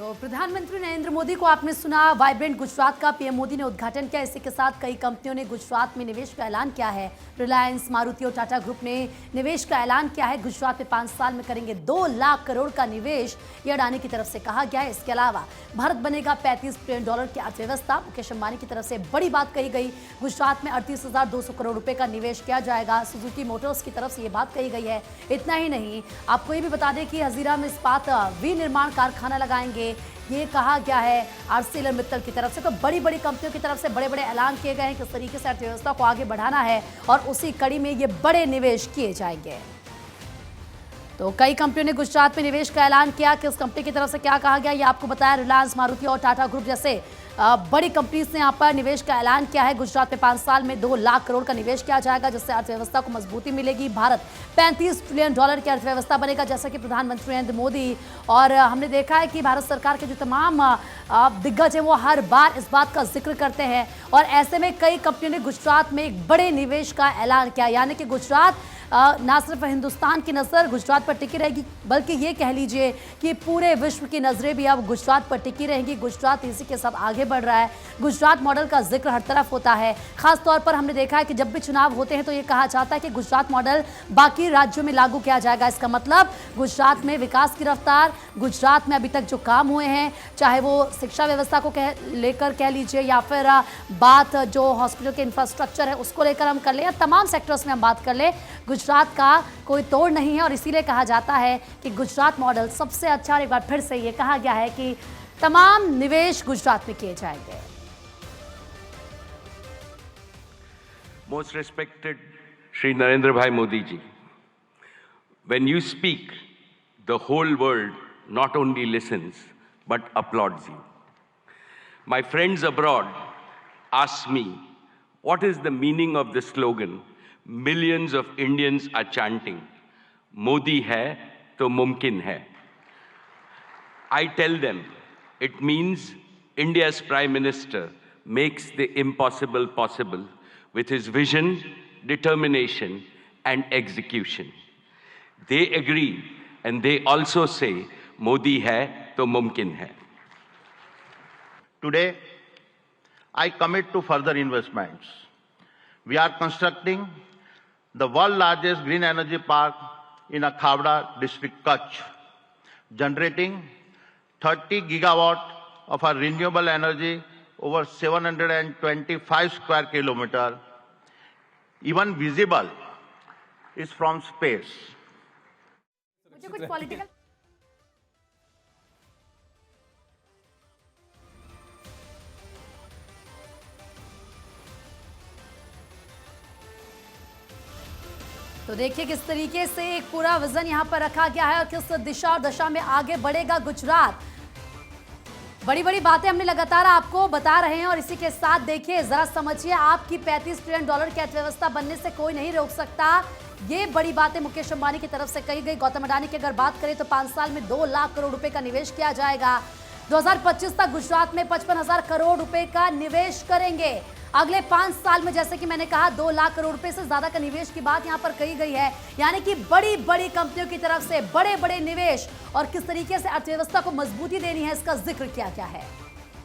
तो प्रधानमंत्री नरेंद्र मोदी को आपने सुना। वाइब्रेंट गुजरात का पीएम मोदी ने उद्घाटन किया। इसी के साथ कई कंपनियों ने गुजरात में निवेश का ऐलान किया है। रिलायंस, मारुति और टाटा ग्रुप ने निवेश का ऐलान किया है। गुजरात में 5 साल में करेंगे 2 लाख करोड़ का निवेश, ये अडानी की तरफ से कहा गया है। इसके अलावा भारत बनेगा $35 ट्रिलियन की अर्थव्यवस्था। मुकेश अंबानी की तरफ से बड़ी बात कही गई। गुजरात में 38,200 करोड़ रुपए का निवेश किया जाएगा। सुजुकी मोटर्स की तरफ से ये बात कही गई है। इतना ही नहीं, आपको ये भी बता दें कि हजीरा में इस्पात विनिर्माण कारखाना लगाएंगे, ये कहा गया है आरसीएल मित्तल की तरफ से। तो बड़ी बड़ी कंपनियों की तरफ से बड़े बड़े ऐलान किए गए हैं किस तरीके से अर्थव्यवस्था को आगे बढ़ाना है, और उसी कड़ी में ये बड़े निवेश किए जाएंगे। तो कई कंपनियों ने गुजरात में निवेश का ऐलान किया। किस कंपनी की तरफ से क्या कहा गया, ये आपको बताया। रिलायंस, मारुति और टाटा ग्रुप जैसे बड़ी कंपनीज ने यहाँ पर निवेश का ऐलान किया है। गुजरात में 5 साल में 2 लाख करोड़ का निवेश किया जाएगा, जिससे अर्थव्यवस्था को मजबूती मिलेगी। भारत $35 ट्रिलियन की अर्थव्यवस्था बनेगा, जैसा कि प्रधानमंत्री नरेंद्र मोदी। और हमने देखा है कि भारत सरकार के जो तमाम दिग्गज हैं वो हर बार इस बात का जिक्र करते हैं। और ऐसे में कई कंपनियों ने गुजरात में एक बड़े निवेश का ऐलान किया, यानी कि गुजरात ना सिर्फ हिंदुस्तान की नज़र गुजरात पर टिकी रहेगी, बल्कि ये कह लीजिए कि पूरे विश्व की नज़रें भी अब गुजरात पर टिकी रहेंगी। गुजरात इसी के साथ आगे बढ़ रहा है। गुजरात मॉडल का जिक्र हर तरफ होता है। खास तौर पर हमने देखा है कि जब भी चुनाव होते हैं तो ये कहा जाता है कि गुजरात मॉडल बाकी राज्यों में लागू किया जाएगा। इसका मतलब गुजरात में विकास की रफ्तार, गुजरात में अभी तक जो काम हुए हैं, चाहे वो शिक्षा व्यवस्था को लेकर कह लीजिए, या फिर बात जो हॉस्पिटल के इंफ्रास्ट्रक्चर है उसको लेकर हम कर लें, या तमाम सेक्टर्स में हम बात कर लें, गुजरात का कोई तोड़ नहीं है। और इसीलिए कहा जाता है कि गुजरात मॉडल सबसे अच्छा। और एक बार फिर से ये कहा गया है कि तमाम निवेश गुजरात में किए जाएंगे। Most respected Shri Narendra Bhai Modi ji, when you speak, the whole world not only listens but applauds you. My friends abroad ask me, what is the meaning of the slogan millions of Indians are chanting, Modi hai to mumkin hai. I tell them it means India's Prime Minister makes the impossible possible with his vision, determination and execution. They agree and they also say Modi hai to mumkin hai. Today, I commit to further investments. We are constructing the world's largest green energy park in Khavda district, Kutch, generating 30 gigawatt of our renewable energy over 725 square kilometers. Even visible is from space. मुझे कुछ political तो देखिए किस तरीके से एक पूरा vision यहां पर रखा गया है और किस दिशा और दशा में आगे बढ़ेगा गुजरात। बड़ी बड़ी बातें हमने लगातार आपको बता रहे हैं। और इसी के साथ देखिए, जरा समझिए, आपकी $35 ट्रिलियन की अर्थव्यवस्था बनने से कोई नहीं रोक सकता। ये बड़ी बातें मुकेश अंबानी की तरफ से कही गई। गौतम अडानी की अगर बात करें तो 5 साल में 2 लाख करोड़ रुपए का निवेश किया जाएगा। 2025 तक गुजरात में 55,000 करोड़ रुपए का निवेश करेंगे। अगले 5 साल में, जैसे कि मैंने कहा, 2 लाख करोड़ रुपए से ज्यादा का निवेश की बात यहां पर कही गई है। यानी कि बड़ी बड़ी कंपनियों की तरफ से बड़े बड़े निवेश और किस तरीके से अर्थव्यवस्था को मजबूती देनी है, इसका जिक्र किया गया है।